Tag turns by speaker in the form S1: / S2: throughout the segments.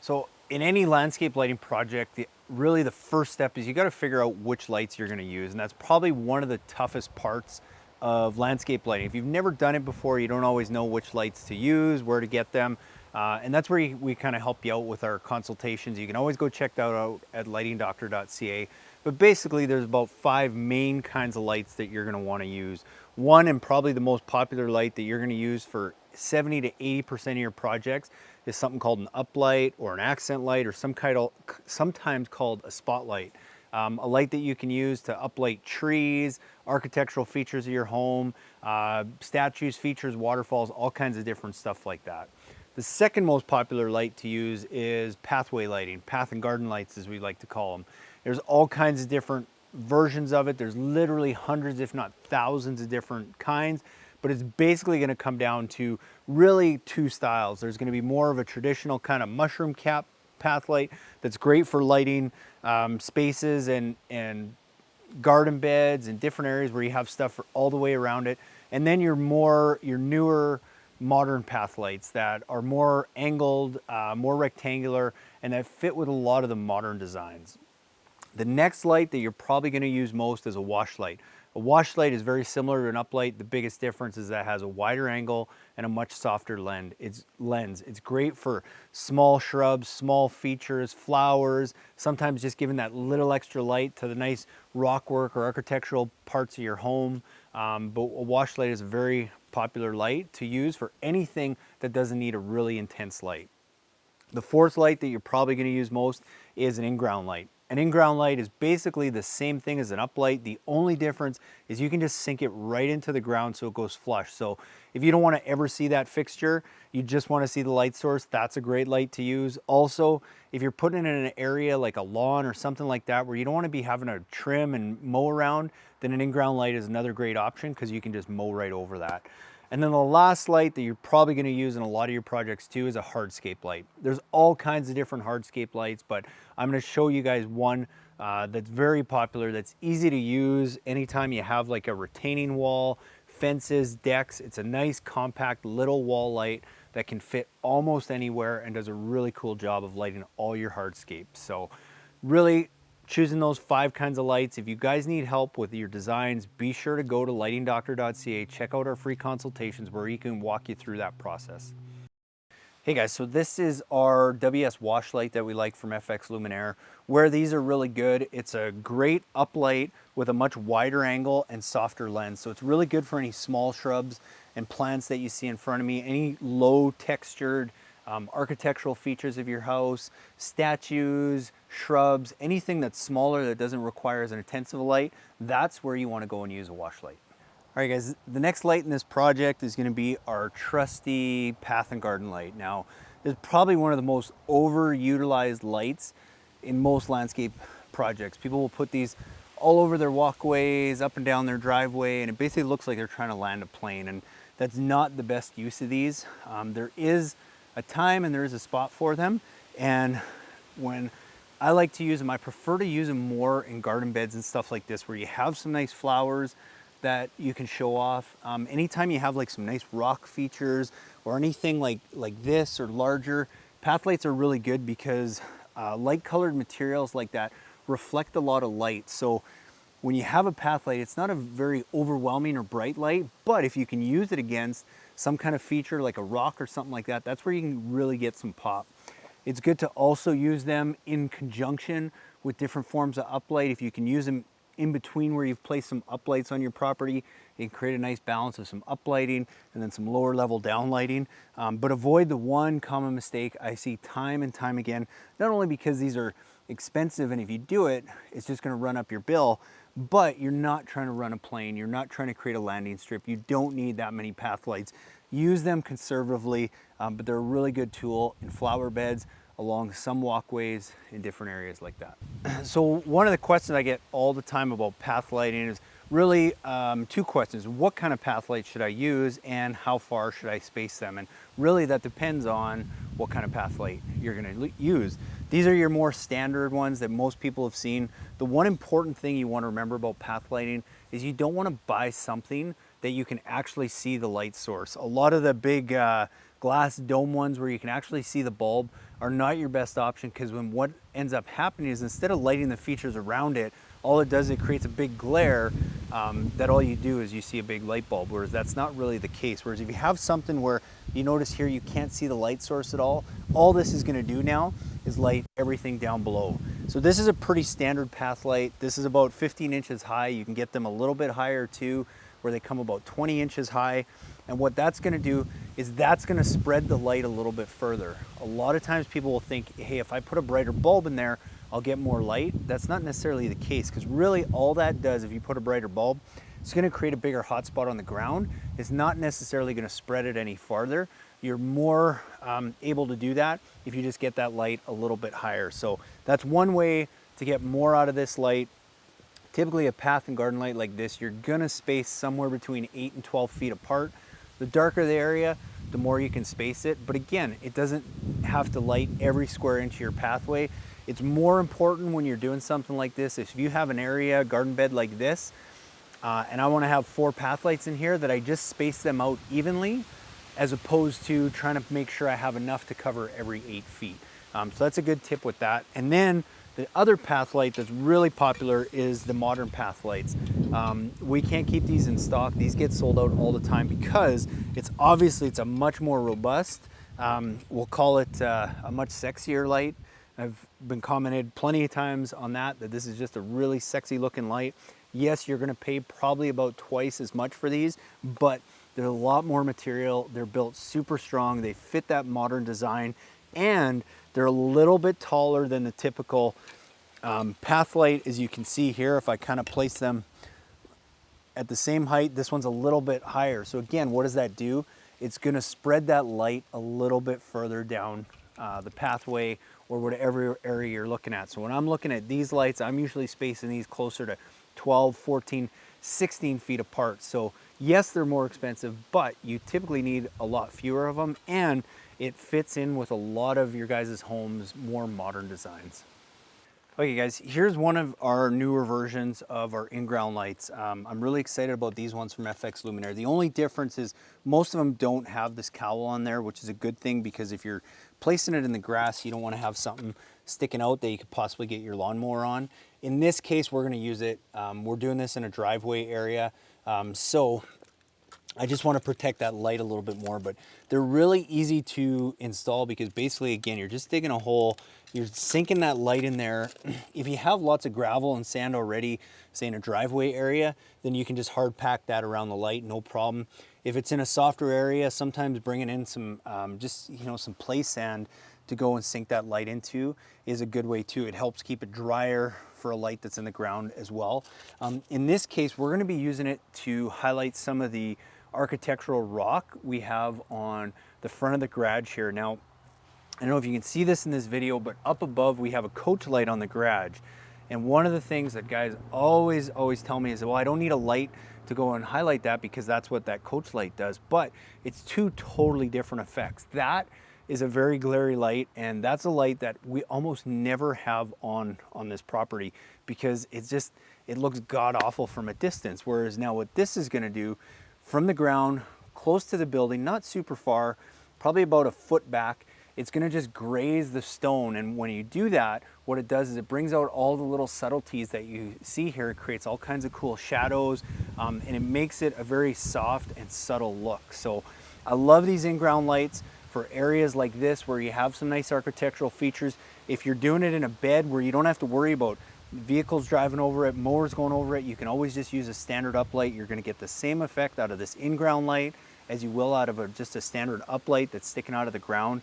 S1: So in any landscape lighting project, really the first step is you got to figure out which lights you're going to use. And that's probably one of the toughest parts of landscape lighting. If you've never done it before, you don't always know which lights to use, where to get them. And that's where we kind of help you out with our consultations. You can always go check that out at lightingdoctor.ca. But basically there's about 5 main kinds of lights that you're going to want to use. One, and probably the most popular light that you're going to use for 70 to 80% of your projects, is something called an uplight or an accent light, or sometimes called a spotlight. A light that you can use to uplight trees, architectural features of your home, statues, features, waterfalls, all kinds of different stuff like that. The second most popular light to use is pathway lighting, path and garden lights as we like to call them. There's all kinds of different versions of it. There's literally hundreds, if not thousands of different kinds, but it's basically going to come down to really 2 styles. There's going to be more of a traditional kind of mushroom cap path light that's great for lighting spaces and garden beds and different areas where you have stuff all the way around it. And then your newer modern path lights that are more angled, more rectangular, and that fit with a lot of the modern designs. The next light that you're probably going to use most is a wash light. A wash light is very similar to an uplight. The biggest difference is that it has a wider angle and a much softer lens. It's great for small shrubs, small features, flowers, sometimes just giving that little extra light to the nice rock work or architectural parts of your home. But a wash light is a very popular light to use for anything that doesn't need a really intense light. The fourth light that you're probably going to use most is an in-ground light. An in-ground light is basically the same thing as an uplight. The only difference is you can just sink it right into the ground so it goes flush. So if you don't want to ever see that fixture, you just want to see the light source, that's a great light to use. Also, if you're putting it in an area like a lawn or something like that where you don't want to be having to trim and mow around, then an in-ground light is another great option because you can just mow right over that. And then the last light that you're probably going to use in a lot of your projects too is a hardscape light. There's all kinds of different hardscape lights, but I'm going to show you guys one that's very popular, that's easy to use anytime you have like a retaining wall, fences, decks. It's a nice compact little wall light that can fit almost anywhere and does a really cool job of lighting all your hardscapes. So really choosing those 5 kinds of lights. If you guys need help with your designs, be sure to go to lightingdoctor.ca, check out our free consultations where we can walk you through that process. Hey guys, so this is our WS wash light that we like from FX Luminaire. Where these are really good, it's a great uplight with a much wider angle and softer lens. So it's really good for any small shrubs and plants that you see in front of me, any low textured architectural features of your house, statues, shrubs, anything that's smaller that doesn't require as intensive a light, that's where you want to go and use a wash light. All right guys, the next light in this project is going to be our trusty path and garden light. Now, it's probably one of the most overutilized lights in most landscape projects. People will put these all over their walkways, up and down their driveway, and it basically looks like they're trying to land a plane, and that's not the best use of these. There is a time and there is a spot for them, and when I like to use them, I prefer to use them more in garden beds and stuff like this where you have some nice flowers that you can show off. Anytime you have like some nice rock features or anything like this or larger, path lights are really good because light colored materials like that reflect a lot of light. So when you have a path light, it's not a very overwhelming or bright light, but if you can use it against some kind of feature like a rock or something like that, that's where you can really get some pop. It's good to also use them in conjunction with different forms of uplight. If you can use them in between where you've placed some uplights on your property, you can create a nice balance of some uplighting and then some lower level downlighting. But avoid the one common mistake I see time and time again, not only because these are expensive and if you do it, it's just gonna run up your bill, but you're not trying to run a plane, you're not trying to create a landing strip, you don't need that many path lights. Use them conservatively, but they're a really good tool in flower beds, along some walkways in different areas like that. So one of the questions I get all the time about path lighting is really 2 questions. What kind of path light should I use and how far should I space them? And really that depends on what kind of path light you're gonna use. These are your more standard ones that most people have seen. The one important thing you wanna remember about path lighting is you don't wanna buy something that you can actually see the light source. A lot of the big glass dome ones where you can actually see the bulb are not your best option, because when what ends up happening is instead of lighting the features around it, all it does is it creates a big glare that all you do is you see a big light bulb, whereas that's not really the case. Whereas if you have something where you notice here you can't see the light source at all this is going to do now is light everything down below. So this is a pretty standard path light. This is about 15 inches high. You can get them a little bit higher too, where they come about 20 inches high. And what that's going to do is that's going to spread the light a little bit further. A lot of times people will think, hey, if I put a brighter bulb in there, I'll get more light. That's not necessarily the case, because really all that does, if you put a brighter bulb, it's going to create a bigger hot spot on the ground. It's not necessarily going to spread it any farther. You're more able to do that if you just get that light a little bit higher. So that's one way to get more out of this light. Typically a path and garden light like this, you're gonna space somewhere between 8 and 12 feet apart. The darker the area, the more you can space it. But again, it doesn't have to light every square inch of your pathway. It's more important when you're doing something like this, if you have an area, garden bed like this, and I wanna have 4 path lights in here, that I just space them out evenly, as opposed to trying to make sure I have enough to cover every 8 feet. So that's a good tip with that. And then the other path light that's really popular is the modern path lights. We can't keep these in stock. These get sold out all the time because it's a much more robust, we'll call it a much sexier light. I've been commented plenty of times on that this is just a really sexy looking light. Yes, you're gonna pay probably about twice as much for these, but they're a lot more material. They're built super strong. They fit that modern design, and they're a little bit taller than the typical path light. As you can see here, if I kind of place them at the same height, this one's a little bit higher. So again, what does that do? It's gonna spread that light a little bit further down the pathway or whatever area you're looking at. So when I'm looking at these lights, I'm usually spacing these closer to 12, 14, 16 feet apart. So yes, they're more expensive, but you typically need a lot fewer of them, and it fits in with a lot of your guys' homes' more modern designs. Okay guys, here's one of our newer versions of our in-ground lights. I'm really excited about these ones from FX Luminaire. The only difference is most of them don't have this cowl on there, which is a good thing, because if you're placing it in the grass, you don't want to have something sticking out that you could possibly get your lawnmower on. In this case, we're going to use it. We're doing this in a driveway area, so I just want to protect that light a little bit more, but they're really easy to install because basically, again, you're just digging a hole, you're sinking that light in there. If you have lots of gravel and sand already, say in a driveway area, then you can just hard pack that around the light, no problem. If it's in a softer area, sometimes bringing in some, some play sand to go and sink that light into is a good way too. It helps keep it drier for a light that's in the ground as well. In this case, we're going to be using it to highlight some of the architectural rock we have on the front of the garage here. Now, I don't know if you can see this in this video, but up above we have a coach light on the garage. And one of the things that guys always tell me is, well, I don't need a light to go and highlight that because that's what that coach light does. But it's 2 totally different effects. That is a very glary light, and that's a light that we almost never have on this property because it looks god awful from a distance. Whereas now what this is going to do, from the ground, close to the building, not super far, probably about a foot back, it's going to just graze the stone. And when you do that, what it does is it brings out all the little subtleties that you see here. It creates all kinds of cool shadows, and it makes it a very soft and subtle look. So I love these in-ground lights for areas like this where you have some nice architectural features. If you're doing it in a bed where you don't have to worry about vehicles driving over it, mowers going over it, you can always just use a standard uplight. You're going to get the same effect out of this in-ground light as you will out of just a standard uplight that's sticking out of the ground.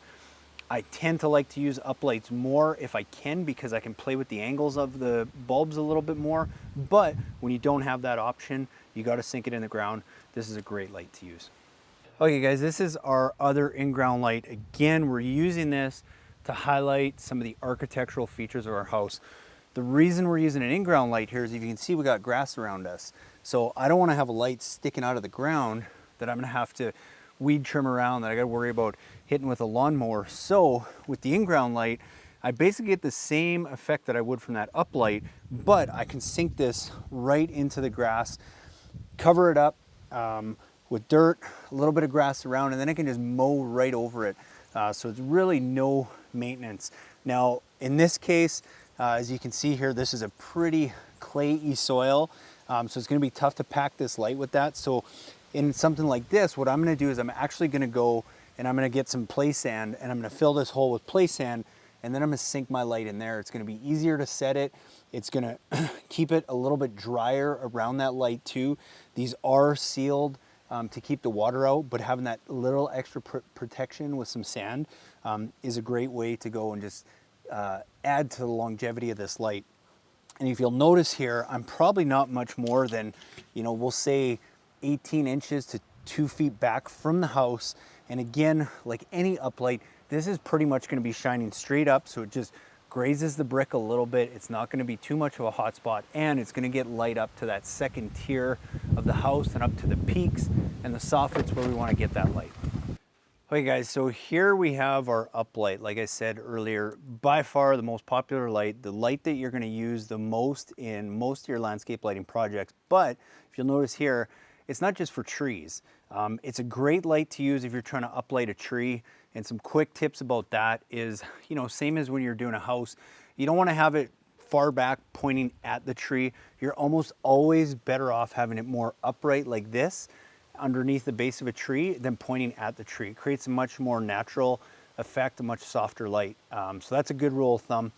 S1: I tend to like to use uplights more if I can, because I can play with the angles of the bulbs a little bit more. But when you don't have that option, you got to sink it in the ground. This is a great light to use. Okay guys, this is our other in-ground light. Again, we're using this to highlight some of the architectural features of our house. The reason we're using an in-ground light here is, if you can see, we got grass around us. So I don't want to have a light sticking out of the ground that I'm going to have to weed trim around, that I got to worry about hitting with a lawnmower. So with the in-ground light, I basically get the same effect that I would from that uplight, but I can sink this right into the grass, cover it up, with dirt, a little bit of grass around, and then I can just mow right over it. So it's really no maintenance. Now, in this case, as you can see here, this is a pretty clayey soil. So it's gonna be tough to pack this light with that. So in something like this, what I'm gonna do is I'm actually gonna go and I'm gonna get some play sand and I'm gonna fill this hole with play sand, and then I'm gonna sink my light in there. It's gonna be easier to set it. It's gonna keep it a little bit drier around that light too. These are sealed to keep the water out, but having that little extra protection with some sand is a great way to go and just add to the longevity of this light. And if you'll notice here, I'm probably not much more than, we'll say 18 inches to 2 feet back from the house. And again, like any uplight, this is pretty much gonna be shining straight up, so it just grazes the brick a little bit. It's not gonna be too much of a hot spot, and it's gonna get light up to that second tier of the house and up to the peaks and the soffits where we wanna get that light. Okay guys, so here we have our uplight. Like I said earlier, by far the most popular light, the light that you're gonna use the most in most of your landscape lighting projects. But if you'll notice here, it's not just for trees. It's a great light to use if you're trying to uplight a tree. And some quick tips about that is, same as when you're doing a house, you don't want to have it far back pointing at the tree. You're almost always better off having it more upright like this underneath the base of a tree than pointing at the tree. It creates a much more natural effect, a much softer light. So that's a good rule of thumb.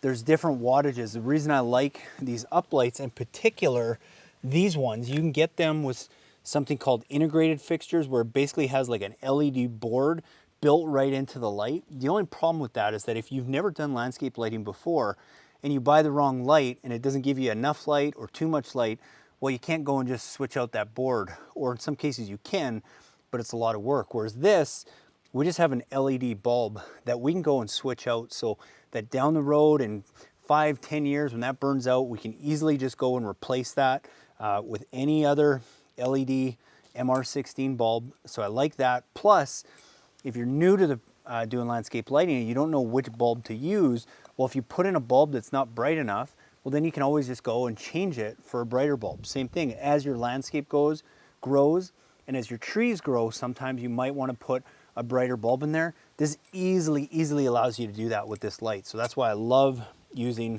S1: There's different wattages. The reason I like these uplights, in particular, these ones, you can get them with something called integrated fixtures, where it basically has like an LED board built right into the light. The only problem with that is that if you've never done landscape lighting before and you buy the wrong light and it doesn't give you enough light or too much light, well, you can't go and just switch out that board. Or in some cases you can, but it's a lot of work. Whereas this, we just have an LED bulb that we can go and switch out, so that down the road in 5-10 years when that burns out, we can easily just go and replace that with any other LED MR16 bulb. So I like that. Plus, if you're new to doing landscape lighting and you don't know which bulb to use, well, if you put in a bulb that's not bright enough, well, then you can always just go and change it for a brighter bulb. Same thing, as your landscape grows, and as your trees grow, sometimes you might want to put a brighter bulb in there. This easily allows you to do that with this light. So that's why I love using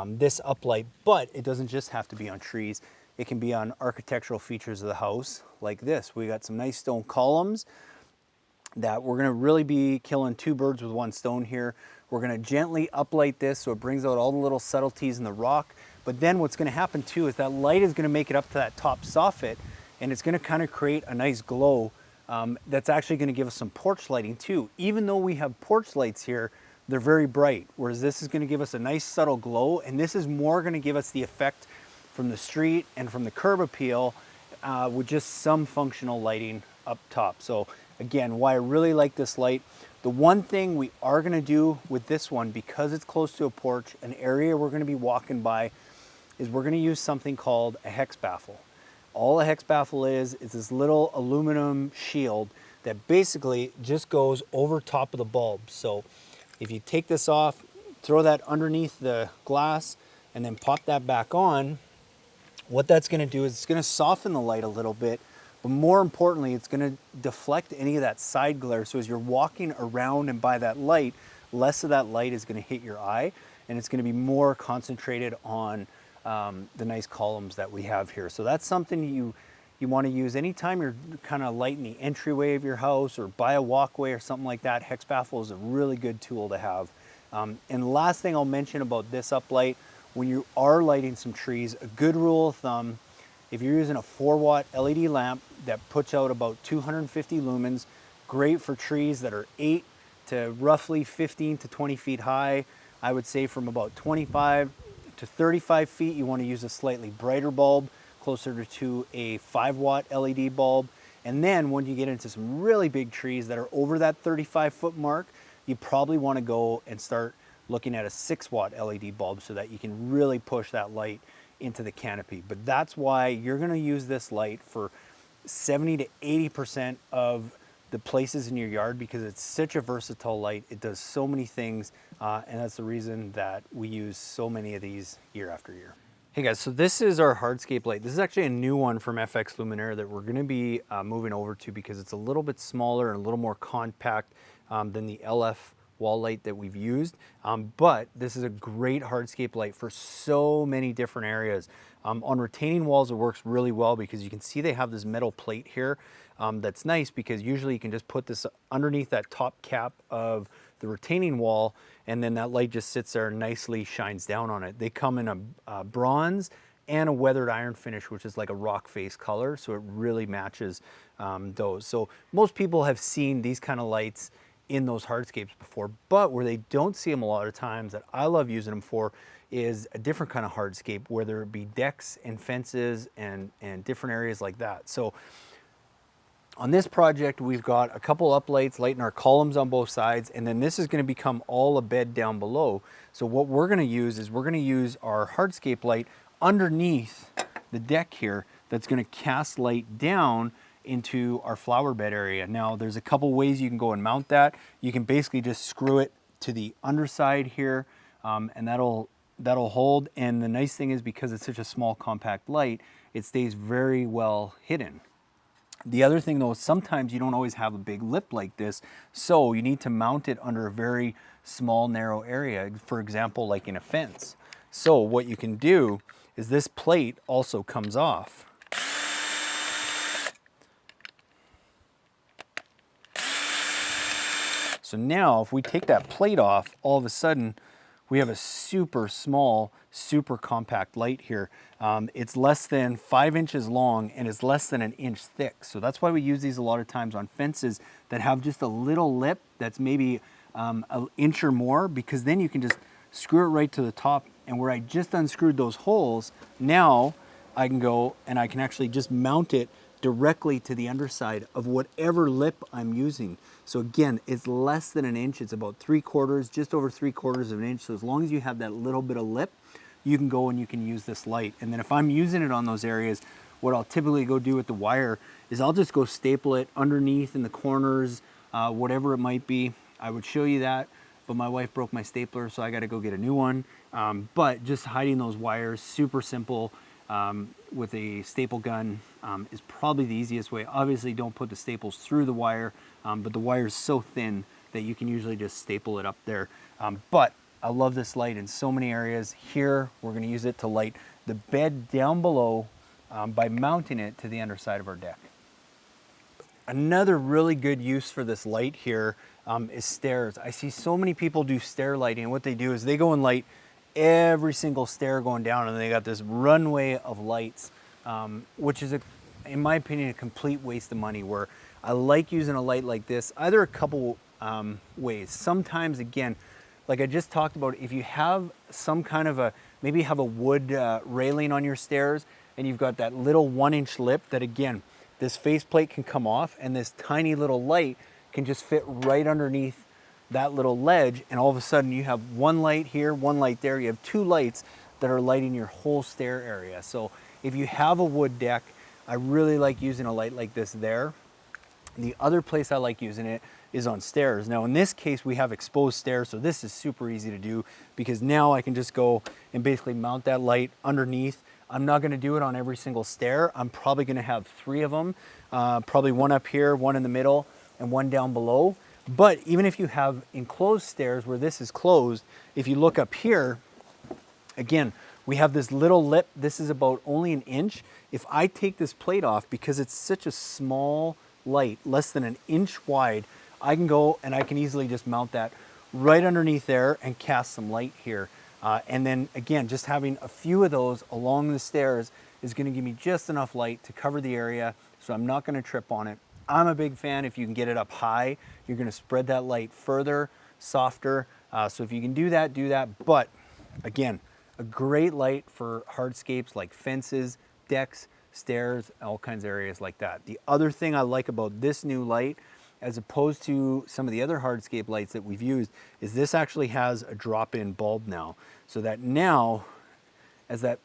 S1: this uplight, but it doesn't just have to be on trees. It can be on architectural features of the house like this. We got some nice stone columns that we're gonna really be killing 2 birds with 1 stone here. We're gonna gently uplight this so it brings out all the little subtleties in the rock. But then what's gonna happen too is that light is gonna make it up to that top soffit, and it's gonna kind of create a nice glow that's actually gonna give us some porch lighting too. Even though we have porch lights here, they're very bright, whereas this is gonna give us a nice subtle glow, and this is more gonna give us the effect from the street and from the curb appeal with just some functional lighting up top. So again, why I really like this light. The one thing we are gonna do with this one, because it's close to a porch, an area we're gonna be walking by, is we're gonna use something called a hex baffle. All a hex baffle is this little aluminum shield that basically just goes over top of the bulb. So if you take this off, throw that underneath the glass, and then pop that back on, what that's gonna do is it's gonna soften the light a little bit, but more importantly, it's gonna deflect any of that side glare. So as you're walking around and by that light, less of that light is gonna hit your eye, and it's gonna be more concentrated on the nice columns that we have here. So that's something you wanna use anytime you're kind of lighting the entryway of your house or by a walkway or something like that. Hex baffle is a really good tool to have. And the last thing I'll mention about this uplight, when you are lighting some trees, a good rule of thumb, if you're using a 4-watt LED lamp that puts out about 250 lumens, great for trees that are 8 to roughly 15 to 20 feet high. I would say from about 25 to 35 feet, you want to use a slightly brighter bulb, closer to a 5-watt LED bulb. And then when you get into some really big trees that are over that 35-foot mark, you probably want to go and start looking at a 6-watt LED bulb so that you can really push that light into the canopy. But that's why you're going to use this light for 70 to 80% of the places in your yard, because it's such a versatile light. It does so many things, and that's the reason that we use so many of these year after year. Hey guys, so this is our hardscape light. This is actually a new one from FX Luminaire that we're going to be moving over to because it's a little bit smaller and a little more compact than the LF wall light that we've used. But this is a great hardscape light for so many different areas. On retaining walls, it works really well because you can see they have this metal plate here. That's nice because usually you can just put this underneath that top cap of the retaining wall, and then that light just sits there and nicely shines down on it. They come in a bronze and a weathered iron finish, which is like a rock face color, so it really matches those. So most people have seen these kind of lights in those hardscapes before, but where they don't see them a lot of times that I love using them for is a different kind of hardscape, whether it be decks and fences and different areas like that. So on this project, we've got a couple uplights lighting our columns on both sides, and then this is going to become all a bed down below. So what we're going to use is we're going to use our hardscape light underneath the deck here that's going to cast light down into our flower bed area. Now, there's a couple ways you can go and mount that. You can basically just screw it to the underside here, and that'll hold. And the nice thing is, because it's such a small compact light, it stays very well hidden. The other thing though, sometimes you don't always have a big lip like this, so you need to mount it under a very small, narrow area, for example, like in a fence. So what you can do is this plate also comes off. So now if we take that plate off, all of a sudden we have a super small, super compact light here. It's less than 5 inches long and it's less than an inch thick. So that's why we use these a lot of times on fences that have just a little lip that's maybe an inch or more, because then you can just screw it right to the top. And where I just unscrewed those holes, now I can go and I can actually just mount it directly to the underside of whatever lip I'm using. So again, it's less than an inch. It's about 3/4, just over 3/4 of an inch. So as long as you have that little bit of lip, you can go and you can use this light. And then if I'm using it on those areas, what I'll typically go do with the wire is I'll just go staple it underneath in the corners, whatever it might be. I would show you that, but my wife broke my stapler, so I got to go get a new one. But just hiding those wires, super simple. With a staple gun is probably the easiest way. Obviously don't put the staples through the wire, but the wire is so thin that you can usually just staple it up there. But I love this light in so many areas. Here we're going to use it to light the bed down below by mounting it to the underside of our deck. Another really good use for this light here is stairs. I see so many people do stair lighting, and what they do is they go and light every single stair going down, and they got this runway of lights, which is, in my opinion, a complete waste of money. Where I like using a light like this, either a couple ways. Sometimes, again, like I just talked about, if you have some kind of maybe you have a wood railing on your stairs, and you've got that little 1-inch lip that, again, this faceplate can come off, and this tiny little light can just fit right underneath that little ledge, and all of a sudden you have one light here, one light there. You have 2 lights that are lighting your whole stair area. So if you have a wood deck, I really like using a light like this there. The other place I like using it is on stairs. Now in this case we have exposed stairs, so this is super easy to do because now I can just go and basically mount that light underneath. I'm not going to do it on every single stair. I'm probably going to have 3 of them, probably one up here, one in the middle, and one down below. But even if you have enclosed stairs where this is closed, if you look up here, again, we have this little lip. This is about only 1 inch. If I take this plate off, because it's such a small light, less than 1 inch wide, I can go and I can easily just mount that right underneath there and cast some light here. And then again, just having a few of those along the stairs is going to give me just enough light to cover the area, so I'm not going to trip on it. I'm a big fan if you can get it up high. You're going to spread that light further, softer. So if you can do that, do that. But again, a great light for hardscapes like fences, decks, stairs, all kinds of areas like that. The other thing I like about this new light, as opposed to some of the other hardscape lights that we've used, is this actually has a drop-in bulb now. So that now, as that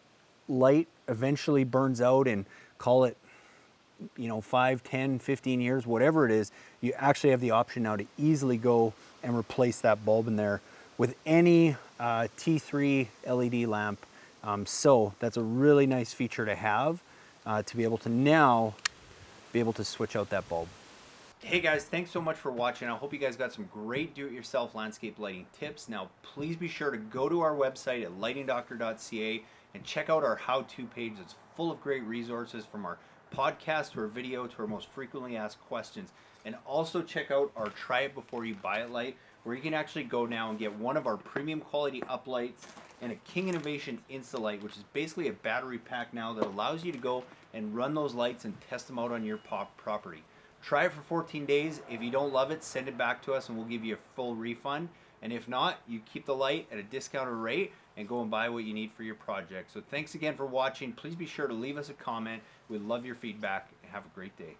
S1: light eventually burns out and call it 5, 10, 15 years, whatever it is, you actually have the option now to easily go and replace that bulb in there with any T3 LED lamp So that's a really nice feature to have, to be able to now be able to switch out that bulb. Hey guys, thanks so much for watching. I hope you guys got some great do-it-yourself landscape lighting tips. Now, please be sure to go to our website at lightingdoctor.ca and check out our how-to page. It's full of great resources, from our podcast to our video to our most frequently asked questions. And also check out our Try It Before You Buy It light, where you can actually go now and get one of our premium quality uplights and a King Innovation Insta Light, which is basically a battery pack now that allows you to go and run those lights and test them out on your property. Try it for 14 days. If you don't love it, send it back to us and we'll give you a full refund. And if not, you keep the light at a discounted rate and go and buy what you need for your project. So thanks again for watching. Please be sure to leave us a comment. We'd love your feedback. Have a great day.